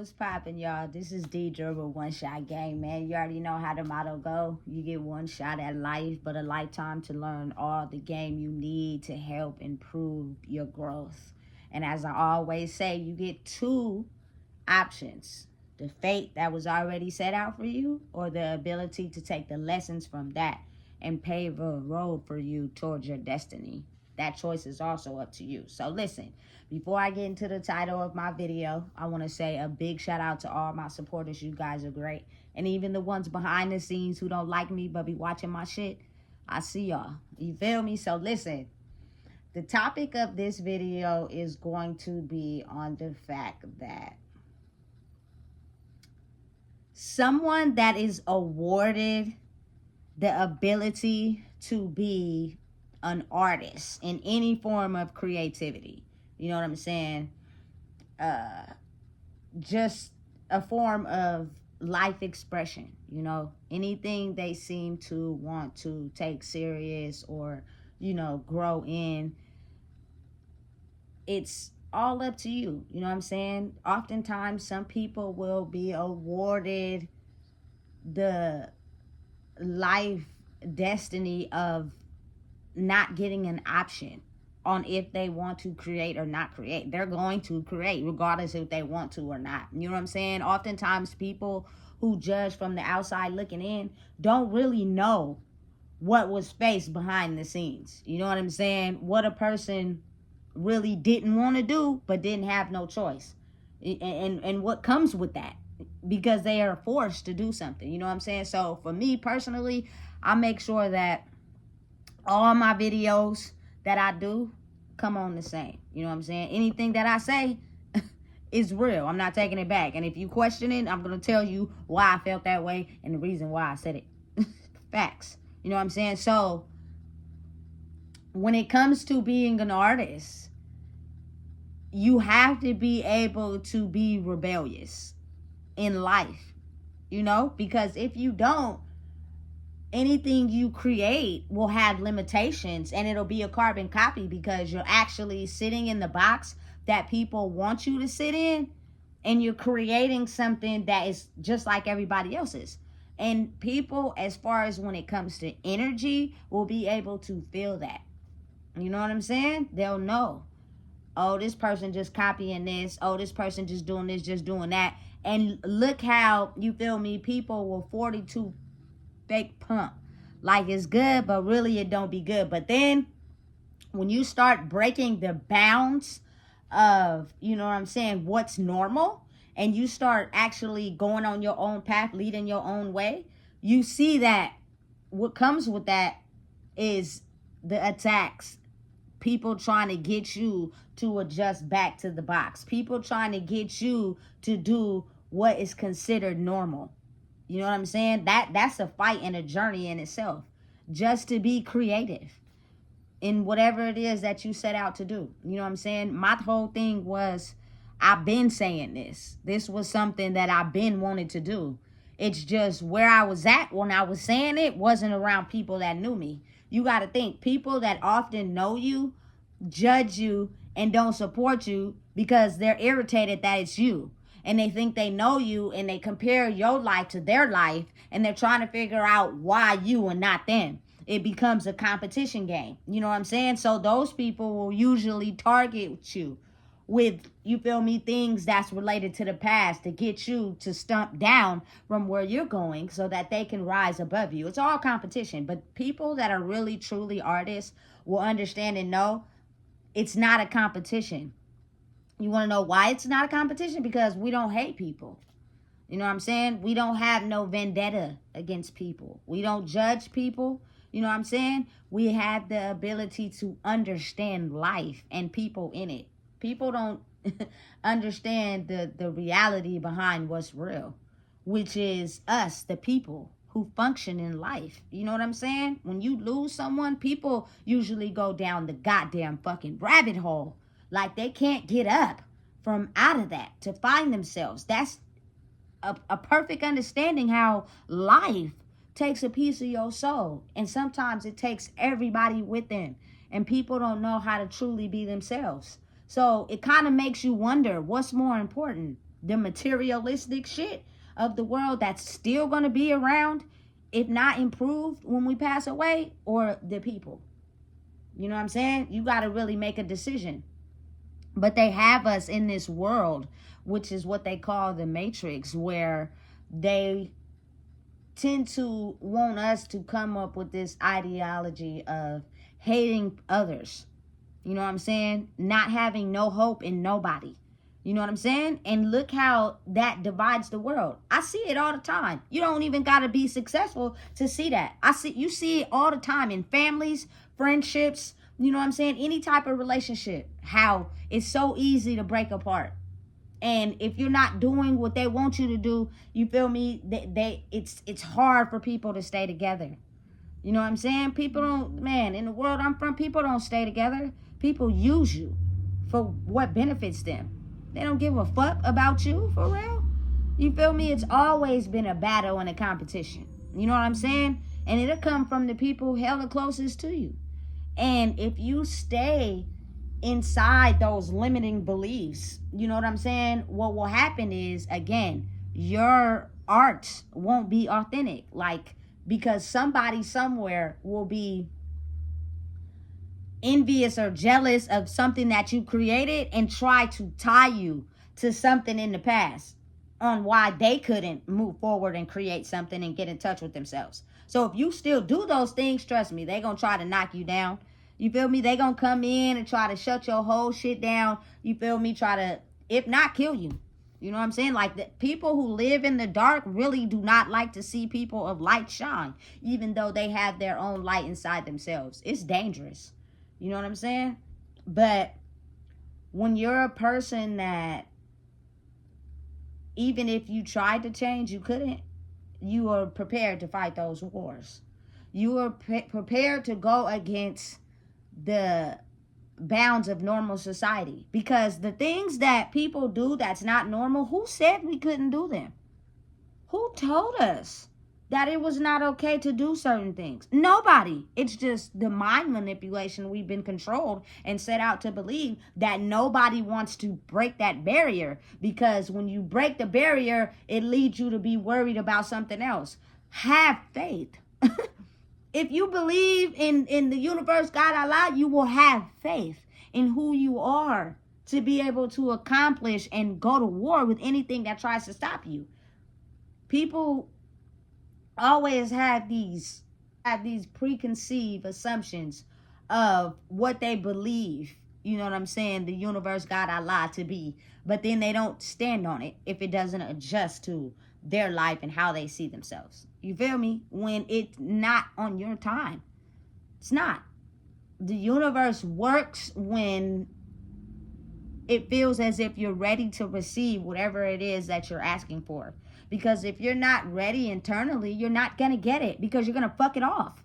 What's poppin', y'all? This is Deidre with One Shot Game, man. You already know how the motto go. You get one shot at life, but a lifetime to learn all the game you need to help improve your growth. And as I always say, you get two options: the fate that was already set out for you, or the ability to take the lessons from that and pave a road for you towards your destiny. That choice is also up to you. So listen, before I get into the title of my video, I want to say a big shout out to all my supporters. You guys are great. And even the ones behind the scenes who don't like me but be watching my shit, I see y'all. You feel me? So listen, the topic of this video is going to be on the fact that someone that is awarded the ability to be an artist in any form of creativity, you know what I'm saying? Just a form of life expression, you know, anything they seem to want to take serious or, you know, grow in, it's all up to you. You know what I'm saying? Oftentimes, some people will be awarded the life destiny of not getting an option on if they want to create or not create. They're going to create regardless if they want to or not. You know what I'm saying? Oftentimes people who judge from the outside looking in don't really know what was faced behind the scenes. You know what I'm saying? What a person really didn't want to do but didn't have no choice. And what comes with that, because they are forced to do something. You know what I'm saying? So for me personally, I make sure that all my videos that I do come on the same. You know what I'm saying? Anything that I say is real. I'm not taking it back. And if you question it, I'm going to tell you why I felt that way and the reason why I said it. Facts. You know what I'm saying? So when it comes to being an artist, you have to be able to be rebellious in life, you know, because if you don't, anything you create will have limitations and it'll be a carbon copy, because you're actually sitting in the box that people want you to sit in, and you're creating something that is just like everybody else's. And people, as far as when it comes to energy, will be able to feel that. You know what I'm saying? They'll know, oh, this person just copying this, oh, this person just doing this, just doing that. And look how, you feel me, people will 42 fake pump like it's good, but really it don't be good. But then when you start breaking the bounds of, you know what I'm saying, what's normal, and you start actually going on your own path, leading your own way, you see that what comes with that is the attacks. People trying to get you to adjust back to the box. People trying to get you to do what is considered normal. You know what I'm saying? That's a fight and a journey in itself, just to be creative in whatever it is that you set out to do. You know what I'm saying? My whole thing was, I've been saying this. This was something that I've been wanting to do. It's just where I was at when I was saying it wasn't around people that knew me. You got to think, people that often know you judge you and don't support you because they're irritated that it's you. And they think they know you, and they compare your life to their life, and they're trying to figure out why you and not them. It becomes a competition game. You know what I'm saying? So those people will usually target you with, you feel me, things that's related to the past to get you to stump down from where you're going so that they can rise above you. It's all competition. But people that are really, truly artists will understand and know it's not a competition. You want to know why it's not a competition? Because we don't hate people. You know what I'm saying? We don't have no vendetta against people. We don't judge people. You know what I'm saying? We have the ability to understand life and people in it. People don't understand the reality behind what's real, which is us, the people who function in life. You know what I'm saying? When you lose someone, people usually go down the goddamn fucking rabbit hole. Like they can't get up from out of that to find themselves. That's a perfect understanding how life takes a piece of your soul. And sometimes it takes everybody with them. And people don't know how to truly be themselves. So it kind of makes you wonder, what's more important? the materialistic shit of the world that's still going to be around, if not improved when we pass away, or the people? You know what I'm saying? You got to really make a decision. But they have us in this world, which is what they call the Matrix, where they tend to want us to come up with this ideology of hating others. You know what I'm saying? Not having no hope in nobody. You know what I'm saying? And look how that divides the world. I see it all the time. You don't even got to be successful to see that. You see it all the time in families, friendships, you know what I'm saying? Any type of relationship, how it's so easy to break apart. And if you're not doing what they want you to do, you feel me? It's hard for people to stay together. You know what I'm saying? People don't, man, in the world I'm from, people don't stay together. People use you for what benefits them. They don't give a fuck about you, for real. You feel me? It's always been a battle and a competition. You know what I'm saying? And it'll come from the people hella closest to you. And if you stay inside those limiting beliefs, you know what I'm saying? What will happen is, again, your art won't be authentic. Like, because somebody somewhere will be envious or jealous of something that you created and try to tie you to something in the past on why they couldn't move forward and create something and get in touch with themselves. So if you still do those things, trust me, they're going to try to knock you down. You feel me? They're going to come in and try to shut your whole shit down. You feel me? Try to, if not, kill you. You know what I'm saying? Like, the people who live in the dark really do not like to see people of light shine, even though they have their own light inside themselves. It's dangerous. You know what I'm saying? But when you're a person that, even if you tried to change, you couldn't, you are prepared to fight those wars. You are prepared to go against the bounds of normal society. Because the things that people do that's not normal, who said we couldn't do them? Who told us that it was not okay to do certain things? Nobody. It's just the mind manipulation. We've been controlled and set out to believe that nobody wants to break that barrier, because when you break the barrier, it leads you to be worried about something else. Have faith. If you believe in the universe, God, Allah, you will have faith in who you are to be able to accomplish and go to war with anything that tries to stop you. People always have these preconceived assumptions of what they believe, you know what I'm saying, the universe, God, Allah, to be, but then they don't stand on it if it doesn't adjust to their life and how they see themselves. You feel me? When it's not on your time. It's not. The universe works when it feels as if you're ready to receive whatever it is that you're asking for. Because if you're not ready internally, you're not going to get it, because you're going to fuck it off.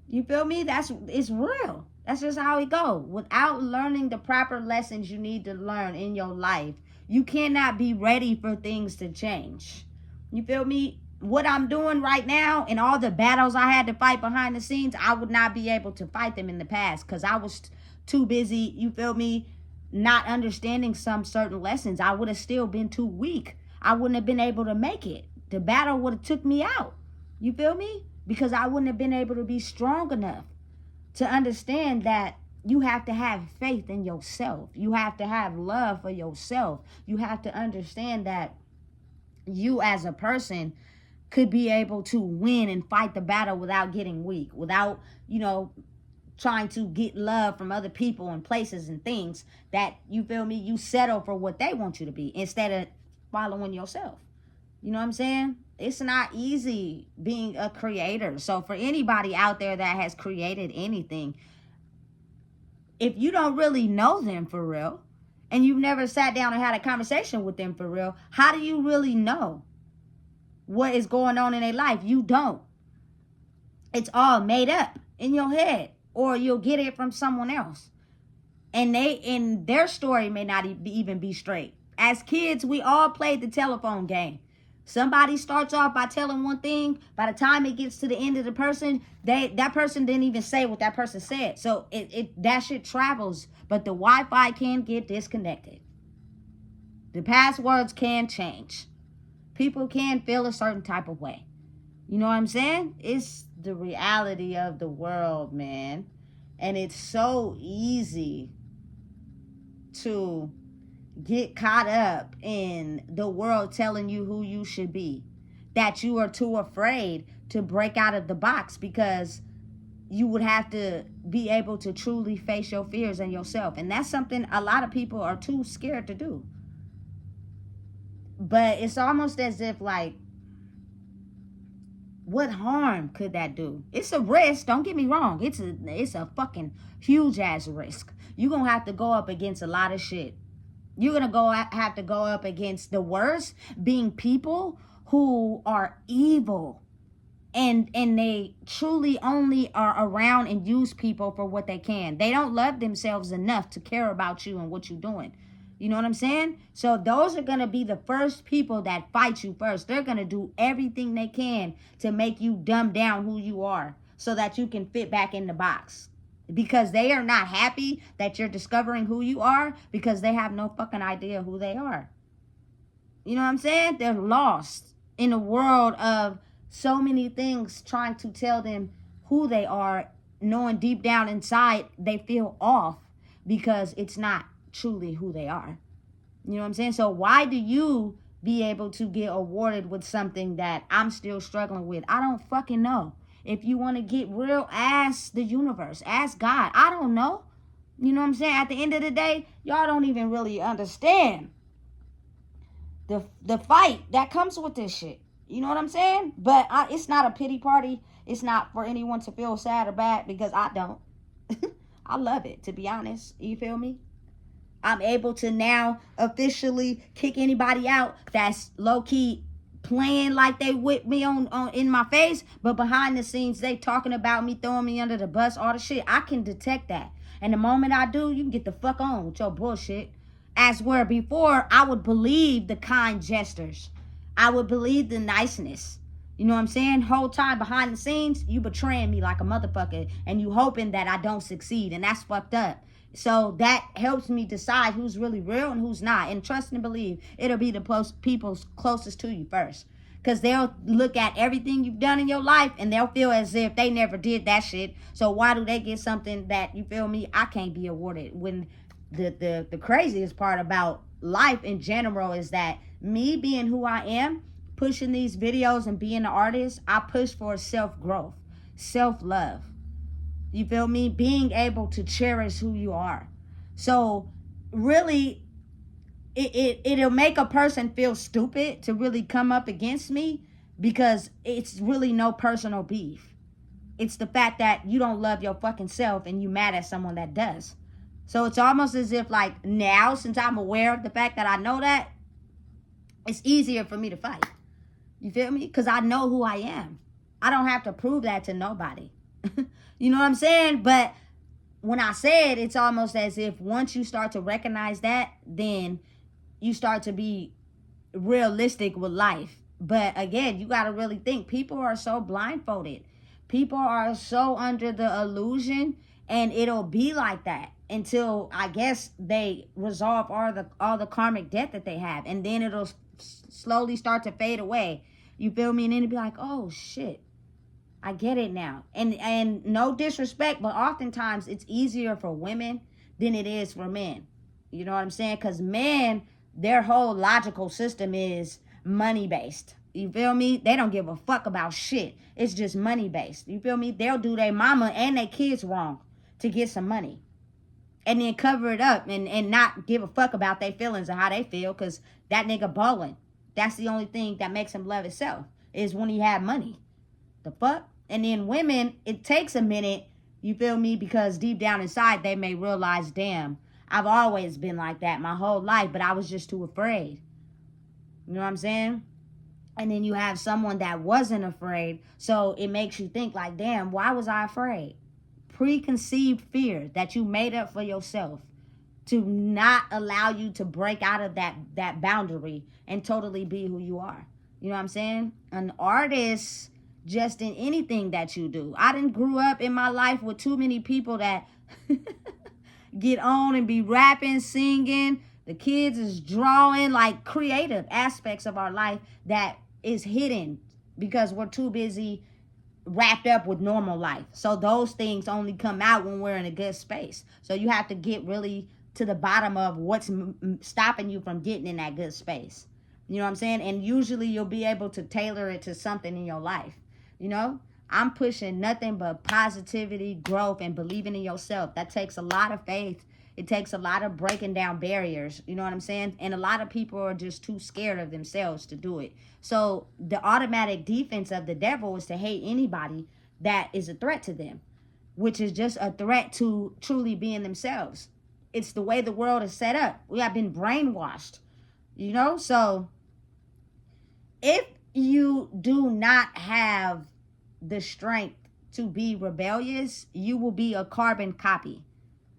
You feel me? It's real. That's just how it goes. Without learning the proper lessons you need to learn in your life, you cannot be ready for things to change. You feel me? What I'm doing right now and all the battles I had to fight behind the scenes, I would not be able to fight them in the past, because I was too busy, you feel me, not understanding some certain lessons. I would have still been too weak. I wouldn't have been able to make it. The battle would have took me out. You feel me? Because I wouldn't have been able to be strong enough to understand that you have to have faith in yourself. You have to have love for yourself. You have to understand that you as a person could be able to win and fight the battle without getting weak, without, trying to get love from other people and places and things that, you feel me, you settle for what they want you to be instead of following yourself. You know what I'm saying? It's not easy being a creator. So for anybody out there that has created anything, if you don't really know them for real, and you've never sat down and had a conversation with them for real, how do you really know what is going on in their life? You don't. It's all made up in your head, or you'll get it from someone else. And their story may not even be straight. As kids, we all played the telephone game. Somebody starts off by telling one thing. By the time it gets to the end of the person, that person didn't even say what that person said. So that shit travels, but the Wi-Fi can get disconnected. The passwords can change. People can feel a certain type of way. You know what I'm saying? It's the reality of the world, man. And it's so easy to get caught up in the world telling you who you should be, that you are too afraid to break out of the box, because you would have to be able to truly face your fears and yourself. And that's something a lot of people are too scared to do. But it's almost as if, like, what harm could that do? It's a risk, don't get me wrong. It's a fucking huge ass risk. You're gonna have to go up against a lot of shit. You're gonna have to go up against the worst, being people who are evil, and they truly only are around and use people for what they can. They don't love themselves enough to care about you and what you're doing. You know what I'm saying? So those are going to be the first people that fight you first. They're going to do everything they can to make you dumb down who you are so that you can fit back in the box. Because they are not happy that you're discovering who you are, because they have no fucking idea who they are. You know what I'm saying? They're lost in a world of so many things trying to tell them who they are, knowing deep down inside they feel off because it's not truly who they are. You know what I'm saying? So why do you be able to get awarded with something that I'm still struggling with? I don't fucking know. If you want to get real, ask the universe, ask God. I don't know. You know what I'm saying? At the end of the day, y'all don't even really understand the fight that comes with this shit. You know what I'm saying? But it's not a pity party. It's not for anyone to feel sad or bad, because I don't. I love it, to be honest. You feel me? I'm able to now officially kick anybody out that's low-key playing like they with me on in my face, but behind the scenes they talking about me, throwing me under the bus, all the shit. I can detect that. And the moment I do, you can get the fuck on with your bullshit. As where before, I would believe the kind gestures. I would believe the niceness. You know what I'm saying? Whole time behind the scenes, you betraying me like a motherfucker, and you hoping that I don't succeed, and that's fucked up. So that helps me decide who's really real and who's not. And trust and believe, it'll be the people closest to you first. Because they'll look at everything you've done in your life and they'll feel as if they never did that shit. So why do they get something that, you feel me, I can't be awarded? When the craziest part about life in general is that me being who I am, pushing these videos and being an artist, I push for self-growth, self-love. You feel me? Being able to cherish who you are. So really, it'll make a person feel stupid to really come up against me, because it's really no personal beef. It's the fact that you don't love your fucking self and you mad at someone that does. So it's almost as if, like, now, since I'm aware of the fact that I know that, it's easier for me to fight. You feel me? Because I know who I am. I don't have to prove that to nobody. You know what I'm saying? But when I say it, it's almost as if once you start to recognize that, then you start to be realistic with life. But again, you got to really think. People are so blindfolded. People are so under the illusion, and it'll be like that until, I guess, they resolve all the karmic debt that they have. And then it'll slowly start to fade away. You feel me? And then it'll be like, oh, shit. I get it now. And no disrespect, but oftentimes it's easier for women than it is for men. You know what I'm saying? Because men, their whole logical system is money-based. You feel me? They don't give a fuck about shit. It's just money-based. You feel me? They'll do their mama and their kids wrong to get some money. And then cover it up and not give a fuck about their feelings or how they feel, because that nigga balling. That's the only thing that makes him love himself, is when he have money. The fuck? And then women, it takes a minute, you feel me? Because deep down inside, they may realize, damn, I've always been like that my whole life, but I was just too afraid. You know what I'm saying? And then you have someone that wasn't afraid, so it makes you think like, damn, why was I afraid? Preconceived fear that you made up for yourself to not allow you to break out of that boundary and totally be who you are. You know what I'm saying? An artist, just in anything that you do. I didn't grew up in my life with too many people that get on and be rapping, singing, The kids is drawing like creative aspects of our life that is hidden because we're too busy wrapped up with normal life. So those things only come out when we're in a good space. So you have to get really to the bottom of what's stopping you from getting in that good space. You know what I'm saying? And usually you'll be able to tailor it to something in your life. You know, I'm pushing nothing but positivity, growth, and believing in yourself. That takes a lot of faith. It takes a lot of breaking down barriers. You know what I'm saying? And a lot of people are just too scared of themselves to do it. So the automatic defense of the devil is to hate anybody that is a threat to them, which is just a threat to truly being themselves. It's the way the world is set up. We have been brainwashed, you know? So if you do not have the strength to be rebellious, you will be a carbon copy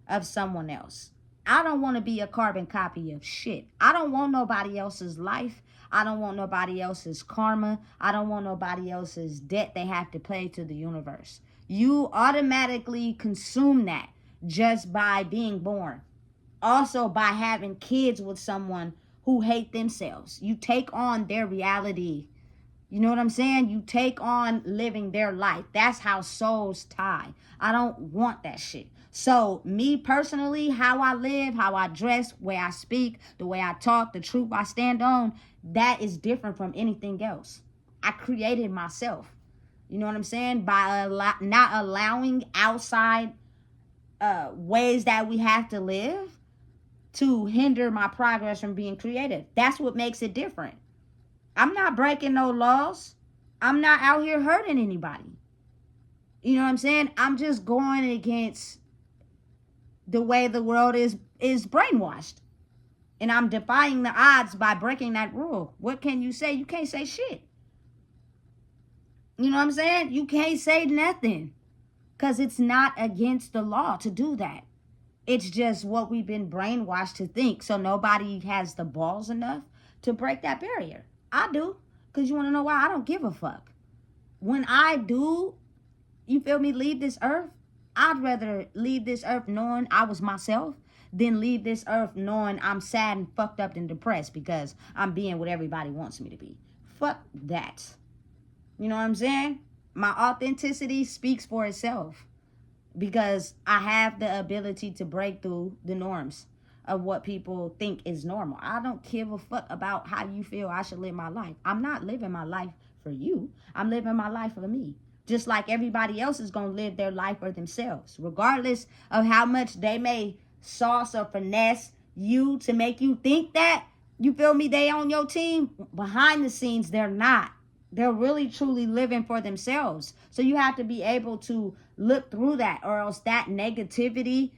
of someone else. I don't want to be a carbon copy of shit. I don't want nobody else's life. I don't want nobody else's karma. I don't want nobody else's debt they have to pay to the universe. You automatically consume that just by being born. Also by having kids with someone who hate themselves. You take on their reality. You know what I'm saying? You take on living their life. That's how souls tie. I don't want that shit. So me personally, how I live, how I dress, the way I speak, the way I talk, the truth I stand on, that is different from anything else. I created myself. You know what I'm saying? By not allowing outside ways that we have to live to hinder my progress from being creative. That's what makes it different. I'm not breaking no laws. I'm not out here hurting anybody. You know what I'm saying? I'm just going against the way the world is brainwashed. And I'm defying the odds by breaking that rule. What can you say? You can't say shit. You know what I'm saying? You can't say nothing. Because it's not against the law to do that. It's just what we've been brainwashed to think. So nobody has the balls enough to break that barrier. I do. Because you want to know why? I don't give a fuck. When I do, you feel me, leave this earth, I'd rather leave this earth knowing I was myself than leave this earth knowing I'm sad and fucked up and depressed because I'm being what everybody wants me to be. Fuck that. You know what I'm saying? My authenticity speaks for itself because I have the ability to break through the norms of what people think is normal. I don't give a fuck about how you feel I should live my life. I'm not living my life for you. I'm living my life for me. Just like everybody else is going to live their life for themselves. Regardless of how much they may sauce or finesse you to make you think that, you feel me, they on your team. Behind the scenes, they're not. They're really truly living for themselves. So you have to be able to look through that, or else that negativity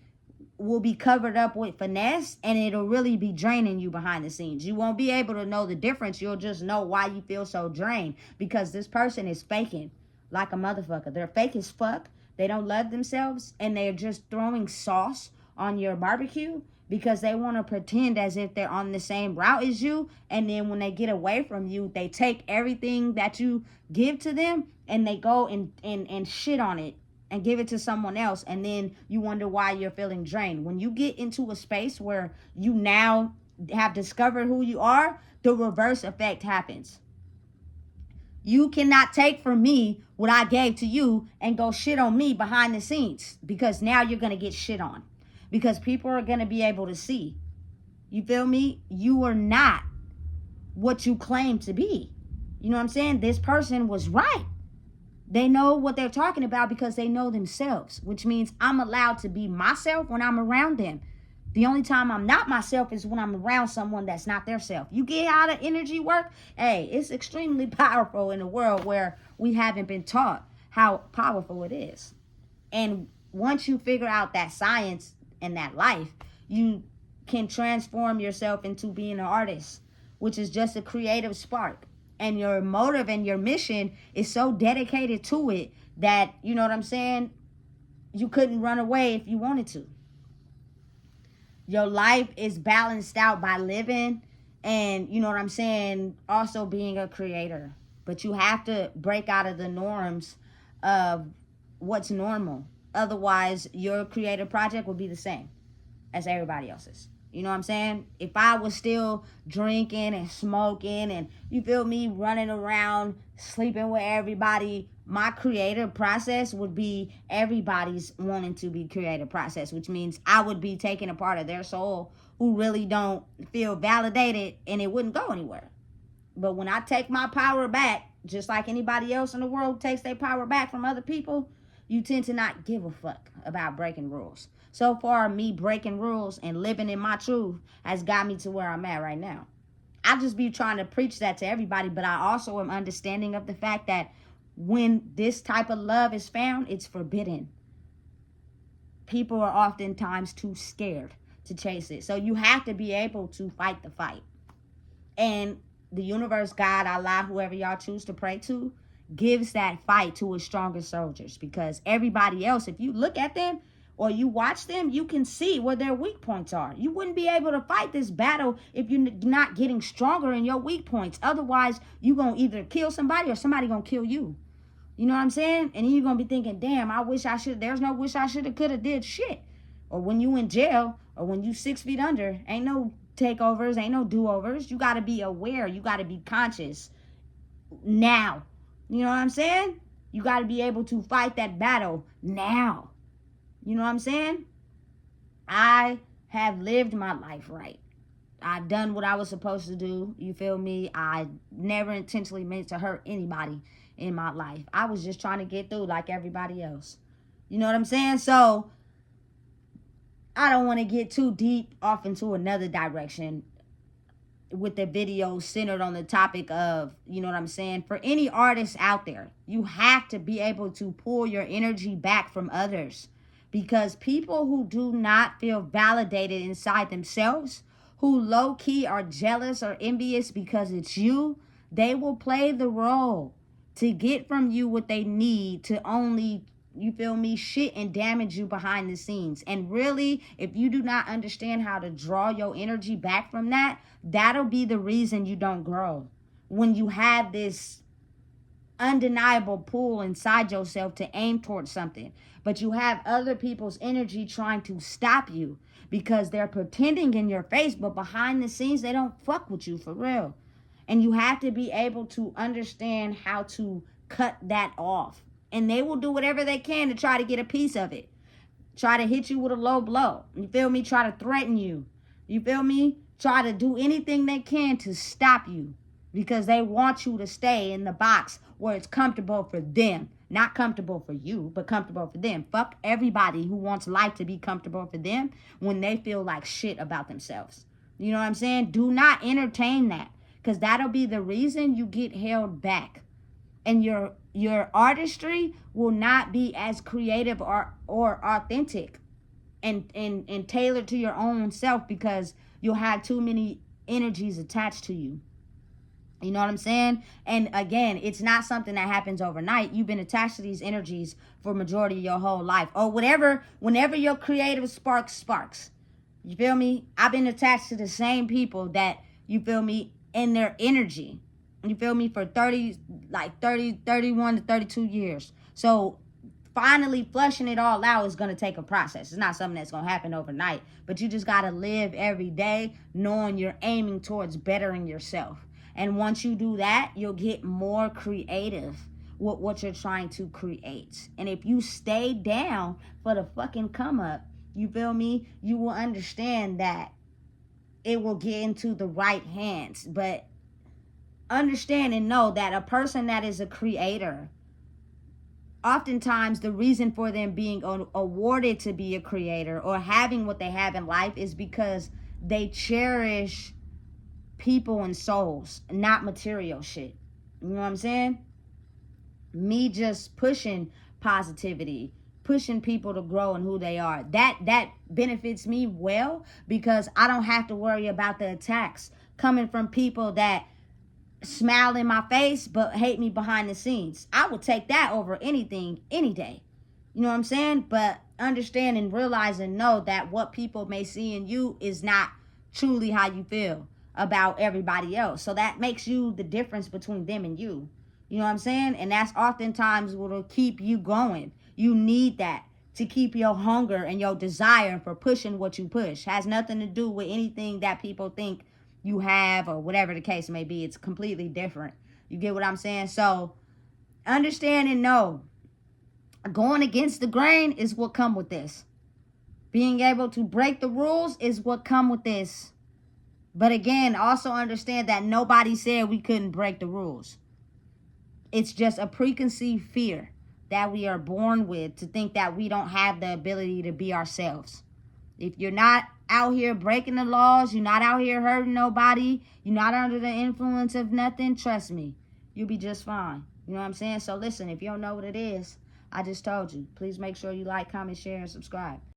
will be covered up with finesse and it'll really be draining you behind the scenes. You won't be able to know the difference. You'll just know why you feel so drained because this person is faking like a motherfucker. They're fake as fuck. They don't love themselves and they're just throwing sauce on your barbecue because they want to pretend as if they're on the same route as you. And then when they get away from you, they take everything that you give to them and they go and shit on it and give it to someone else. And then you wonder why you're feeling drained. When you get into a space where you now have discovered who you are, the reverse effect happens. You cannot take from me what I gave to you and go shit on me behind the scenes because now you're going to get shit on because people are going to be able to see. You feel me? You are not what you claim to be. You know what I'm saying? This person was right. They know what they're talking about because they know themselves, which means I'm allowed to be myself when I'm around them. The only time I'm not myself is when I'm around someone that's not their self. You get out of energy work, hey, it's extremely powerful in a world where we haven't been taught how powerful it is. And once you figure out that science and that life, you can transform yourself into being an artist, which is just a creative spark. And your motive and your mission is so dedicated to it that, you know what I'm saying, you couldn't run away if you wanted to. Your life is balanced out by living and, you know what I'm saying, also being a creator. But you have to break out of the norms of what's normal. Otherwise, your creative project will be the same as everybody else's. You know what I'm saying? If I was still drinking and smoking and, you feel me, running around, sleeping with everybody, my creative process would be everybody's wanting to be creative process, which means I would be taking a part of their soul who really don't feel validated, and it wouldn't go anywhere. But when I take my power back, just like anybody else in the world takes their power back from other people, you tend to not give a fuck about breaking rules. So far, me breaking rules and living in my truth has got me to where I'm at right now. I just be trying to preach that to everybody, but I also am understanding of the fact that when this type of love is found, it's forbidden. People are oftentimes too scared to chase it. So you have to be able to fight the fight. And the universe, God, Allah, whoever y'all choose to pray to, gives that fight to its strongest soldiers. Because everybody else, if you look at them or you watch them, you can see where their weak points are. You wouldn't be able to fight this battle if you're not getting stronger in your weak points. Otherwise, you're going to either kill somebody or somebody going to kill you. You know what I'm saying? And then you're going to be thinking, damn, I wish I should. There's no wish I should have, could have, did shit. Or when you in jail or when you 6 feet under, ain't no takeovers, ain't no do-overs. You got to be aware. You got to be conscious now. You know what I'm saying? You got to be able to fight that battle now. You know what I'm saying? I have lived my life right. I've done what I was supposed to do. You feel me? I never intentionally meant to hurt anybody in my life. I was just trying to get through like everybody else. You know what I'm saying? So I don't want to get too deep off into another direction with the video centered on the topic of, you know what I'm saying? For any artists out there, you have to be able to pull your energy back from others. Because people who do not feel validated inside themselves, who low-key are jealous or envious because it's you, they will play the role to get from you what they need to only, you feel me, shit and damage you behind the scenes. And really, if you do not understand how to draw your energy back from that, that'll be the reason you don't grow. When you have this undeniable pull inside yourself to aim towards something, but you have other people's energy trying to stop you because they're pretending in your face, but behind the scenes, they don't fuck with you for real. And you have to be able to understand how to cut that off. And they will do whatever they can to try to get a piece of it. Try to hit you with a low blow. You feel me? Try to threaten you. You feel me? Try to do anything they can to stop you. Because they want you to stay in the box where it's comfortable for them. Not comfortable for you, but comfortable for them. Fuck everybody who wants life to be comfortable for them when they feel like shit about themselves. You know what I'm saying? Do not entertain that. Because that'll be the reason you get held back. And your artistry will not be as creative or authentic and tailored to your own self because you'll have too many energies attached to you. You know what I'm saying? And again, it's not something that happens overnight. You've been attached to these energies for majority of your whole life. Or whatever, whenever your creative sparks. You feel me? I've been attached to the same people that, you feel me, in their energy. You feel me? For 31 to 32 years. So finally flushing it all out is going to take a process. It's not something that's going to happen overnight. But you just got to live every day knowing you're aiming towards bettering yourself. And once you do that, you'll get more creative with what you're trying to create. And if you stay down for the fucking come up, you feel me? You will understand that it will get into the right hands. But understand and know that a person that is a creator, oftentimes the reason for them being awarded to be a creator or having what they have in life is because they cherish people and souls, not material shit. You know what I'm saying? Me just pushing positivity, pushing people to grow in who they are. That benefits me well because I don't have to worry about the attacks coming from people that smile in my face but hate me behind the scenes. I would take that over anything any day. You know what I'm saying? But understand and realize and know that what people may see in you is not truly how you feel about everybody else. So that makes you the difference between them and you. You know what I'm saying? And that's oftentimes what will keep you going. You need that to keep your hunger and your desire for pushing what you push. Has nothing to do with anything that people think you have or whatever the case may be. It's completely different. You get what I'm saying? So understand and know, going against the grain is what come with this. Being able to break the rules is what come with this. But again, also understand that nobody said we couldn't break the rules. It's just a preconceived fear that we are born with, to think that we don't have the ability to be ourselves. If you're not out here breaking the laws, you're not out here hurting nobody, you're not under the influence of nothing, trust me, you'll be just fine. You know what I'm saying? So listen, if you don't know what it is, I just told you. Please make sure you like, comment, share, and subscribe.